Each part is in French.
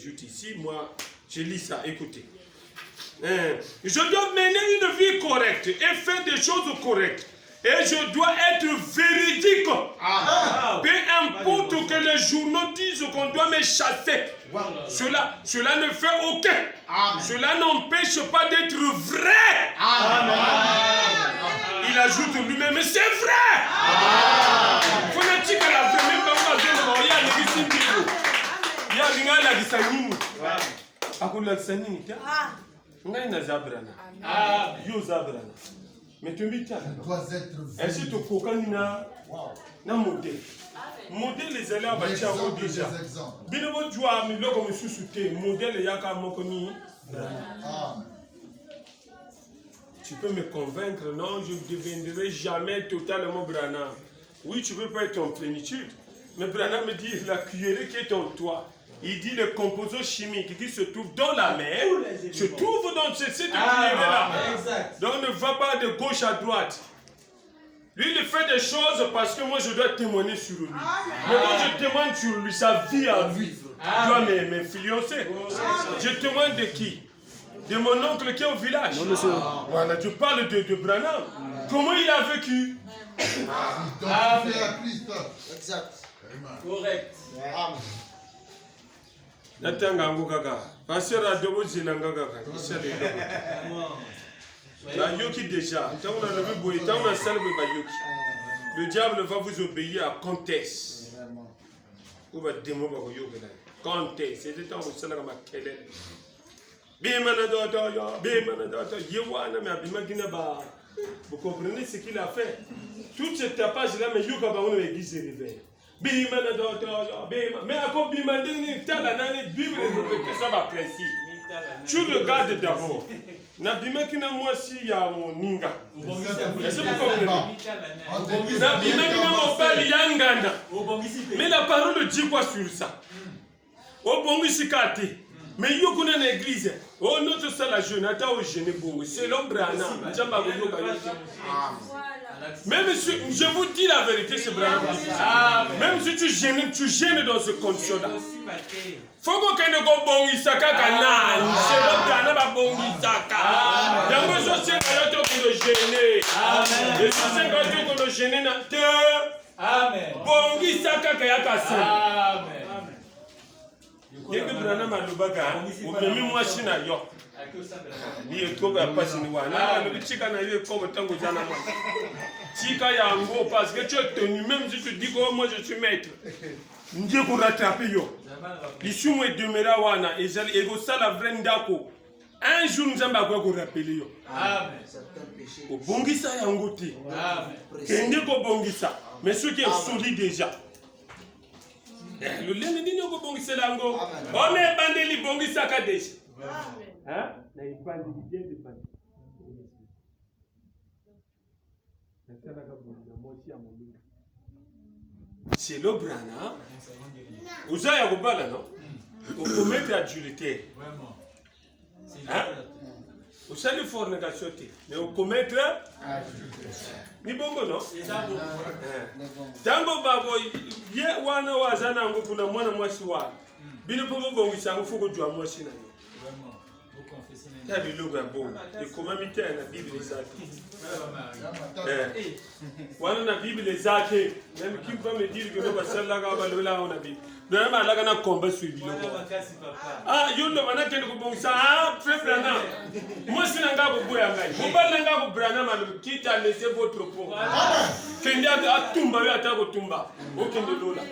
ajoute ici, moi, je lis ça, écoutez. Je dois mener une vie correcte et faire des choses correctes. Et je dois être véridique. Peu importe que les journaux disent qu'on doit me chasser. Cela ne fait aucun. Cela n'empêche pas d'être vrai. Il ajoute lui-même, mais c'est vrai. Mais tu me est-ce que tu as un modèle? Modèle les élèves déjà. Binobo joua mi logo mi susute modèle yaka mokoni. Tu peux me convaincre, non, je ne deviendrai jamais totalement Branham. Oui, tu peux pas être en plénitude. Mais Branham me dit la cuillerée qui est en toi. Il dit le composant chimique qui se trouve dans la mer, se trouve dans cette cuillerée-là. Donc ne va pas de gauche à droite. Lui, il fait des choses parce que moi, je dois témoigner sur lui. Mais quand je témoigne sur lui, sa vie à lui doit m'influencer. Je témoigne de qui? De mon oncle qui est au village. Voilà, tu parles de Branham. Comment il a vécu? Exact. Correct. Natanga ngukaka. Pasteur a dobo zinangaka. La yoki déjà. Le diable va vous obéir à conteste. Ou va démo conteste. C'est temps où ça la makele. Vous comprenez ce qu'il a fait? Toute cette tapage-là, mais Yoga va on l'église réveille. Mais à quoi Bimandini, Talanani, Bible, ça va précis. Tu regardes d'abord. Nabima qui n'a moi si ya mon ninga. Est-ce que vous comprenez? Nabima qui n'a mon père yangana. Mais la parole dit quoi sur ça? Au bon sikate. Mais yo kuna na église. Oh notre salle à jeûne, attends au jeûne bon. C'est l'homme Branham. Même si je vous dis la vérité, c'est Branham. Même si tu gênes dans ce condition-là. Faut que ne go bon isaka kana. C'est l'homme Branham va bon isaka. Yango so c'est que tu le gêner. Amen. Et si c'est que tu le gêner na te. Amen. Bon isaka kaya kasa. Amen. Dès que Branham a le bagage, vous pouvez moi china yo. Ni eko ba pasini wana, le chika na yo comme tango jana moi. Chika ya ngo parce que tu es tenu même si tu dis que moi je suis maître. Ndiye ko rattraper yo. Lisumu edemera wana ezali ego sala vrendako. Un jour nous allons ko rappeler yo. Amen. Au bongisa yango te. Amen. Kende ko bongisa. Mais ce qui est solide déjà. Le lendemain, nous avons bongissé l'ango. On est bandé li bongissa kadesh. Hein? Na ibandi bien de bandi. C'est le Branham. Vous avez un bala, non? Au commettre adultère. Vraiment. Hein? Vous savez fornication, mais au commettre ni bongo no? Tango babo ye wana wazana ngo kuna mwana mwasi wa. Bino bongo bongo isango fuko jwa mwasi na yo. Vraiment. Vous confessez na. Ya bilogo ya bongo. Et comment mita na Bible zake. Wana na Bible zake. Même qui va me dire que no basala ga balola ona Bible. Vraiment alaga na combat sur bilogo. Ah yondo wana kende ko bongo sa frère Branham. Moi si nanga ko boya ngai. Mobala nanga ko Branham quitte à laisser votre peau. Kende a tumba yo ata ko tumba. Okende lola.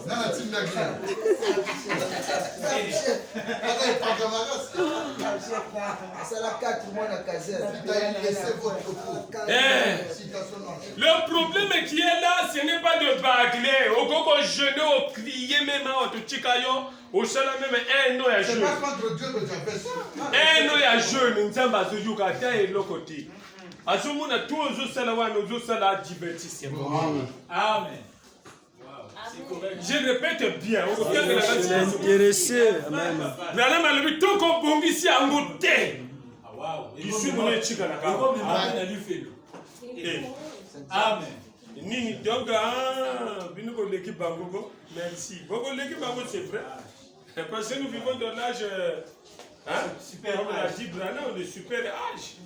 Na tinda ki. Le problème qui est là, ce n'est pas de bagler. Au coco jeûner, au crier même à tout chikayo, au chala même un an à jeûne. Un an à jeûne, nous sommes à Zuyukata et l'Okoti. À ce moment-là, tous les salawa, nous salawa divertissement. Amen. Je répète bien. Intéressé. Amen. Branham a le tout comme bon ici à monter. Ici, on est chica la Amen. Nini donc bino ko l'équipe bangogo. Merci. Boko l'équipe bango c'est vrai. Parce que nous vivons dans l'âge, comme l'a dit Branham, le super âge.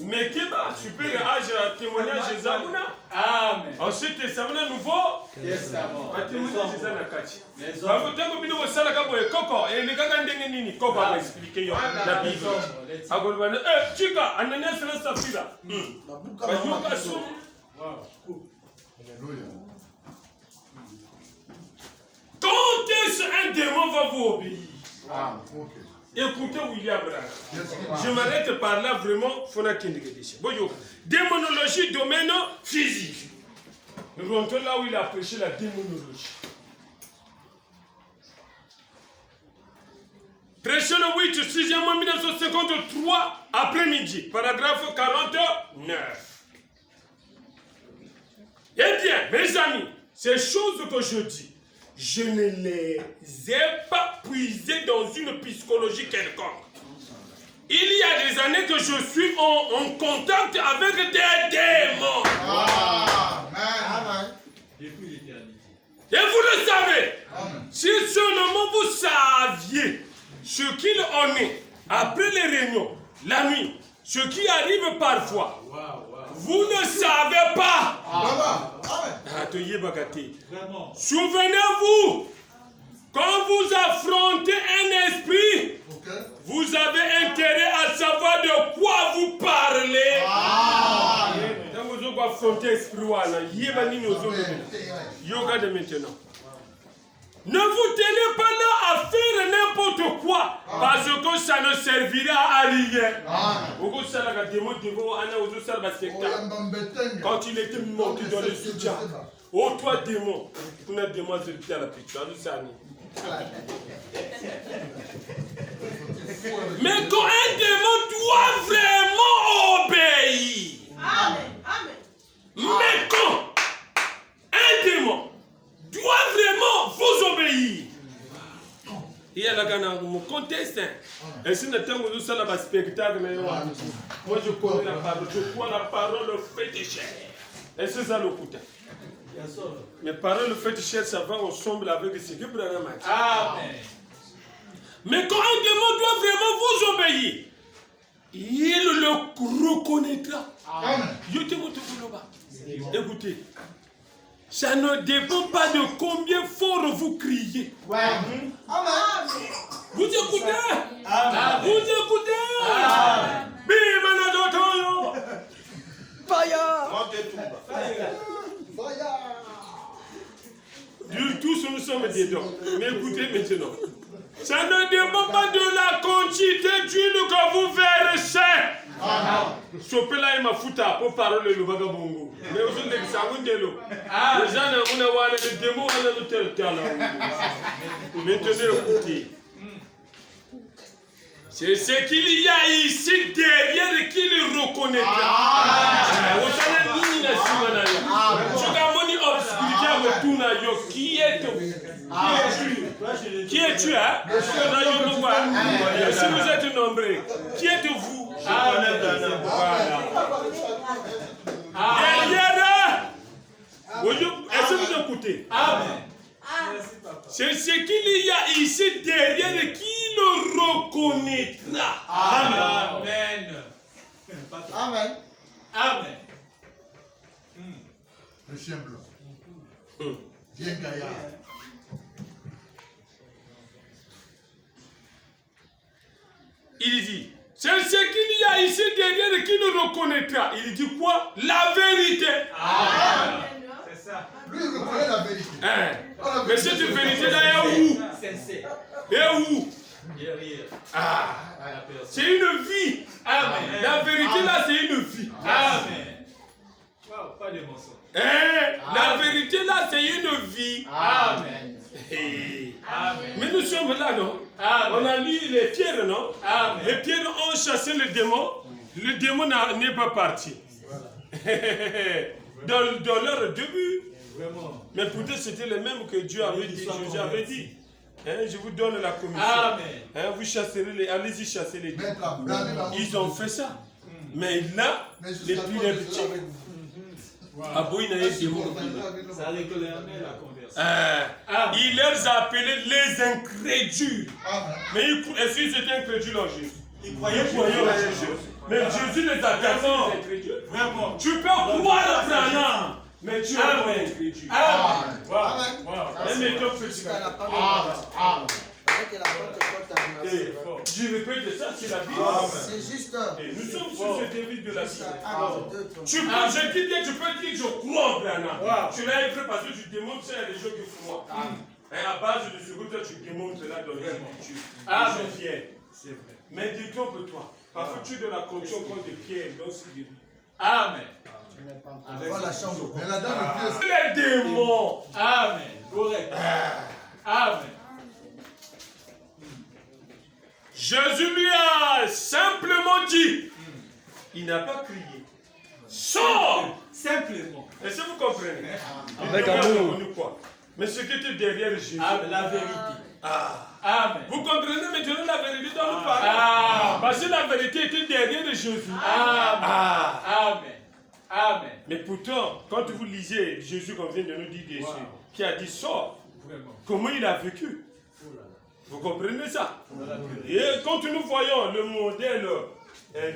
Mais Keba, super âge, témoignage de Zamouna. Amen. Ensuite, Testament nouveau. Testament. Témoignage de Zanakati. Parce que tant que nous sommes là, Koko, et les gars, ils Koko va expliquer la Bible. Agolbane, Chika, Ananias, c'est la Safira. Quand est-ce qu'un démon va vous obéir? Écoutez William Branham. Je m'arrête par là vraiment. Démonologie, domaine physique. Nous rentrons là où il a prêché la démonologie. Prêché le 8 6e mois 1953 après-midi, paragraphe 49. Eh bien, mes amis, ces choses que je dis, je ne les ai pas puisées dans une psychologie quelconque. Il y a des années que je suis en contact avec des démons. Amen. Depuis l'éternité. Et vous le savez. Amen. Si seulement vous saviez ce qu'il en est après les réunions, la nuit, ce qui arrive parfois, vous ne savez pas. Souvenez-vous, quand vous affrontez un esprit, vous avez intérêt à savoir de quoi vous parlez. Quand vous affrontez l'esprit, ne vous tenez pas là à faire n'importe quoi, parce que ça ne servira à rien. Quand il était monté dans le soutien, oh toi démon, tu n'as démon à la picture. Mais quand un démon doit vraiment obéir, mais quand un démon doit vraiment vous obéir, il y a la gana mon contexte. Et si nous avons vu ça là spectacle, moi je connais la parole, je crois la parole fétichère. Et c'est ça le coup. Mais parole fétichère, ça va ensemble avec ce que Branham a dit. Amen. Mais quand un démon doit vraiment vous obéir, il le reconnaîtra. Amen. Écoutez, ça ne dépend pas de combien fort vous criez. Ouais. Amen. Vous écoutez? Amen. Vous écoutez? Amen. Tous nous sommes dedans. Mais écoutez maintenant. Ça ne dépend pas de la quantité d'huile que vous versez. Sopela ima futa pour parler le vagabongo. Mais aujourd'hui ça vous dit l'eau. Les gens on a voir les démons on a le tel cas là. Maintenant écoutez. C'est ce qu'il y a ici derrière qu'il reconnaîtra. Qui es-tu, hein? Si vous êtes nombreux, qui êtes-vous? Derrière, est-ce que vous écoutez? C'est ce qu'il y a ici derrière qui le reconnaîtra. Amen. Amen. Amen. Le chien blanc. Bien gaillard. Il dit, c'est ce qu'il y a ici derrière qui le reconnaîtra. Il dit quoi? La vérité. Amen. C'est ça. Lui, il reconnaît la vérité. Mais cette vérité-là est où? Et où? C'est une vie. Amen. La vérité-là, c'est une vie. Amen. Wow, pas de mensonge. La vérité-là, c'est une vie. Amen. Amen. Mais nous sommes là, non? Amen. On a lu les pierres, non? Amen. Les pierres ont chassé le démon. Le démon n'est pas parti. Dans leur début. Vraiment. Mais pourtant, c'était le même que Dieu avait dit. Jésus avait dit. Je vous donne la commission. Amen. Vous chasserez les. Allez-y chasser les démons. Ils ont fait ça. Mais là, les plus petits. Ah bon, il y a des démons. Ça réclame la conversion. Il les a appelés les incrédules. Amen. Mais est-ce qu'ils étaient incrédules en Jésus? Ils croyaient Ils croyaient en Jésus. Mais Jésus les a taxés les incrédules. Vraiment. Tu peux croire en Branham, mais tu es un incrédule. Amen. Wow. Amen. Wow. Un méthode petit. Amen. Je répète ça, c'est la Bible. C'est juste. Et nous sommes sur cette évite de la Bible. Tu Tu peux, je dis bien, tu peux dire que je crois en Branham. Wow. Tu l'as écrit parce que tu démontres ça à des gens qui croient. Et à base de ce que toi tu démontres là dans les Écritures. Amen. Je suis fier. C'est vrai. Mais détrompe-toi. Parfois tu es dans la condition comme de Pierre dans ce début. Amen. Voilà la chambre. Mais la dame est pièce. Les démons. Amen. Correct. Amen. Jésus lui a simplement dit. Il n'a pas crié. Sors. Simplement. Est-ce que vous comprenez? Avec Il n'a pas amour. reconnu quoi? Mais ce qui était derrière Jésus. Amen. La vérité. Ah. Amen. Vous comprenez maintenant la vérité dont nous parlons? Parce que la vérité était derrière Jésus. Amen. Amen. Amen. Mais pourtant, quand vous lisez Jésus, comme vient de nous dire dessus, qui a dit sort, Vraiment. comment il a vécu? Oh là là. Vous comprenez ça? Dans la purité. Et quand nous voyons le modèle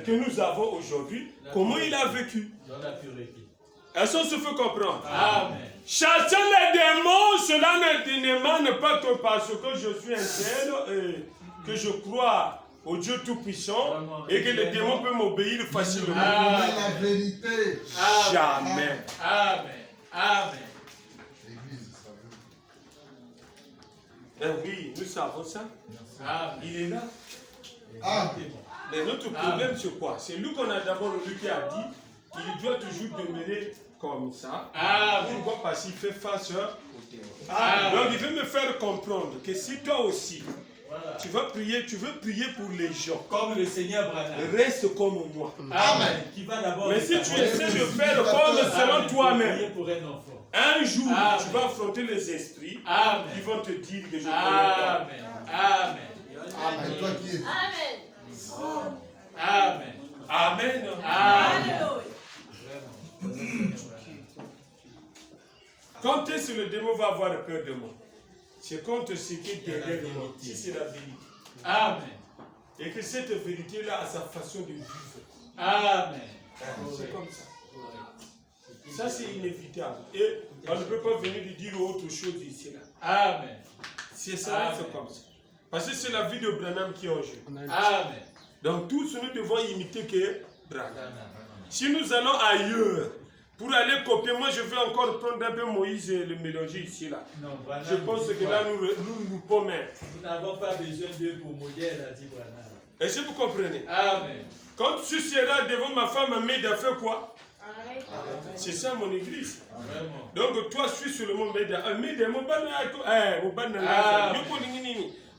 que nous avons aujourd'hui, comment il a vécu? Dans la pureté. Est-ce qu'on se fait comprendre? Amen. Chasser les démons, cela ne demande pas que parce que je suis un tel, que je crois au Dieu Tout-Puissant et que les démons peuvent m'obéir facilement. La vérité. Jamais. Amen. Amen. L'église, ça veut. Oui, nous savons ça. Amen. Il est là. Amen. Mais notre problème, c'est quoi? C'est lui qu'on a d'abord lu qui a dit qu'il doit toujours demeurer comme ça. Amen. Pourquoi? Parce qu'il fait face au démon. Amen. Donc il veut me faire comprendre que si toi aussi, Voilà. tu veux prier pour les gens, Comme le Seigneur Branham. reste comme moi. Amen. Qui va d'abord. Mais si tu Amen. essaies de faire comme selon Amen. toi-même, Prier pour un enfant. un jour, Amen. tu vas affronter les esprits qui Amen. vont te dire que je ne connais pas. Amen. Amen. Amen. Toi qui es. Amen. Amen. Amen. Quand est-ce que le démon va avoir peur de moi? C'est contre ce qui est derrière moi. Si c'est la vérité. Amen. Et que cette vérité-là a sa façon de vivre. Amen. C'est comme ça. Ça, c'est inévitable. Et on ne peut pas venir lui dire autre chose ici. Là. Amen. C'est ça, c'est comme ça. Parce que c'est la vie de Branham qui est en jeu. Amen. Donc tous, nous devons imiter que Branham. Si nous allons ailleurs, pour aller copier, moi je vais encore prendre un peu Moïse et le mélanger ici là. Non, Branham, Je pense que là nous loupons même. nous n'avons pas besoin d'eux pour modèle, a dit Branham. Est-ce que vous comprenez? Amen. Quand tu seras devant ma femme, Méda fait quoi? C'est ça mon église. Vraiment. Donc toi suis sur le mot Méda. Méda, mon banana, mon banana.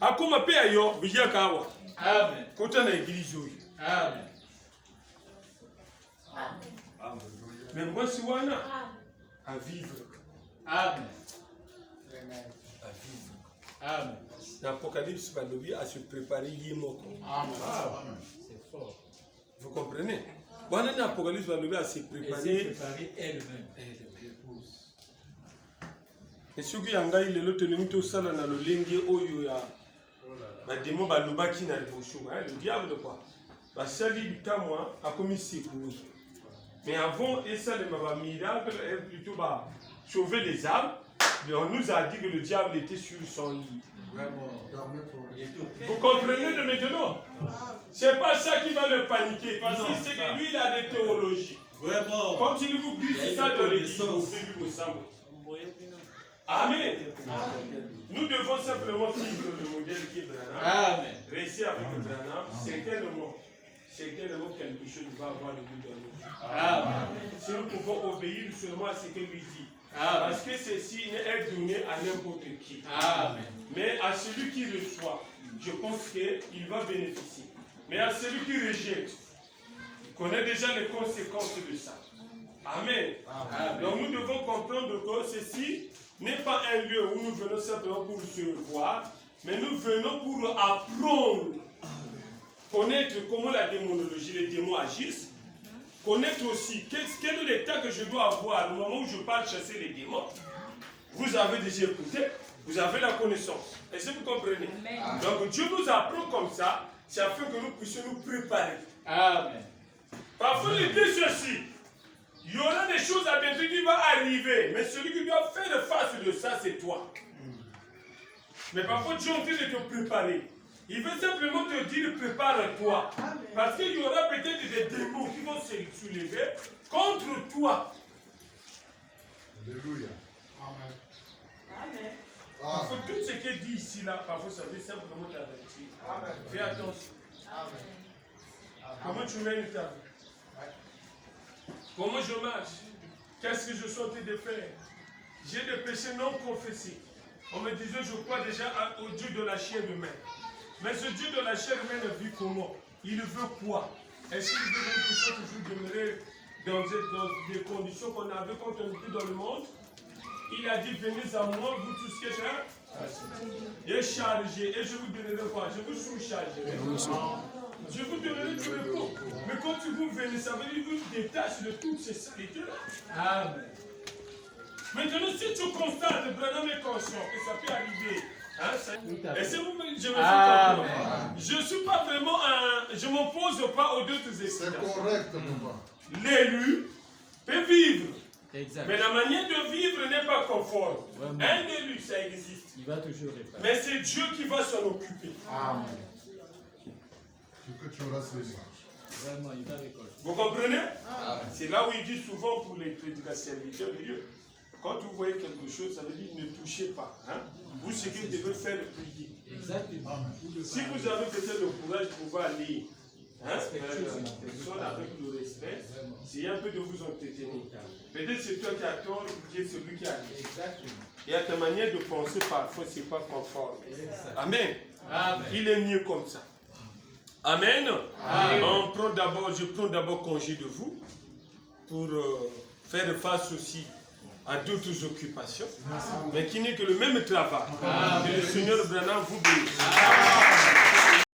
Akoma pe ayo, biya kawa. Amen. Kota na église oyo. Amen. Mais moi si wana à vivre. Amen. À vivre. Amen. L'Apocalypse va nous à se préparer yemoko. Amen. C'est fort. Vous comprenez? Wana l'Apocalypse va nous à se Et c'est préparer. préparer elle-même. Et ce qui yanga il est l'autre limite sala na lolenge oyo ya ba démon ba lobaki na révolution. Le diable quoi. Ba sali bikamwa a commis secours. Mais avant et ça le miracle est plutôt bah sauver les âmes. Mais on nous a dit que le diable était sur son lit. Vraiment. Vous comprenez de maintenant? C'est pas ça qui va le paniquer, parce que c'est que lui il a des théologies. Vraiment. Quand il vous glisse ça dans l'église, vous faites du sang. Amen. Nous devons simplement suivre le modèle qui est Branham. Amen. Rester avec Branham, certainement quelque chose va avoir le but dans nous. Amen. Si nous pouvons obéir seulement à ce qu'il lui dit. Amen. Parce que ceci est donné à n'importe qui. Amen. Mais à celui qui reçoit, je pense qu'il va bénéficier. Mais à celui qui rejette, il connaît déjà les conséquences de ça. Amen. Amen. Donc nous devons comprendre que ceci n'est pas un lieu où nous venons simplement pour se voir, mais nous venons pour apprendre, connaître comment la démonologie, les démons agissent, connaître aussi quel est l'état que je dois avoir au moment où je pars chasser les démons. vous avez déjà écouté, vous avez la connaissance. Est-ce que vous comprenez? Donc Dieu nous apprend comme ça, c'est afin que nous puissions nous préparer. Amen. Parfois, il dit ceci. Il y aura des choses à bientôt qui vont arriver, mais celui qui doit faire face de ça, c'est toi. Mais parfois, Dieu est en train de te préparer. Il veut simplement te dire, prépare-toi. Parce qu'il y aura peut-être des démons qui vont se soulever contre toi. Alléluia. Amen. Parfois, tout ce qui est dit ici, là, parfois, ça veut simplement t'avertir. Fais attention. Comment tu mènes ta vie? Comment je marche? Qu'est-ce que je suis en train de faire? J'ai des péchés non confessés. On me disait, je crois déjà au Dieu de la chair humaine. Mais ce Dieu de la chair humaine vit comment? Il veut quoi? Est-ce qu'il veut que ça toujours demeurer dans des conditions qu'on avait quand on était dans le monde? Il a dit, venez à moi, vous tous qui êtes et chargés, et je vous donnerai quoi? Je vous sous-chargerai. Je vous donnerai du repos. Mais quand vous venez, ça veut dire que vous détachez de toutes ces saletés-là. Amen. Maintenant, si tu constates, Branham est conscient que ça peut arriver. Hein, et si vous me je me suis compris. Je ne suis pas vraiment je ne m'oppose pas aux deux esprits. C'est correct, papa. L'élu peut vivre. Exact. Mais la manière de vivre n'est pas conforme. Vraiment. Un élu, ça existe. Il va toujours réparer. Mais c'est Dieu qui va s'en occuper. Amen. Ce que tu auras, c'est ça. Vraiment, il va récolter. Vous comprenez? C'est là où il dit souvent pour les serviteurs de Dieu. Quand vous voyez quelque chose, ça veut dire ne touchez pas. Hein? Vous, ce que vous devez faire, prier. Exactement. Si vous avez peut-être le courage de pouvoir aller avec le respect, c'est un peu de vous entretenir. Peut-être c'est toi qui as tort ou qui est celui qui a tort. Exactement. Et à ta manière de penser, parfois, ce n'est pas conforme. Amen. Amen. Il est mieux comme ça. Amen. Amen. Je prends d'abord congé de vous pour faire face aussi à d'autres occupations, mais qui n'est que le même travail. Que le Seigneur Branham vous bénisse.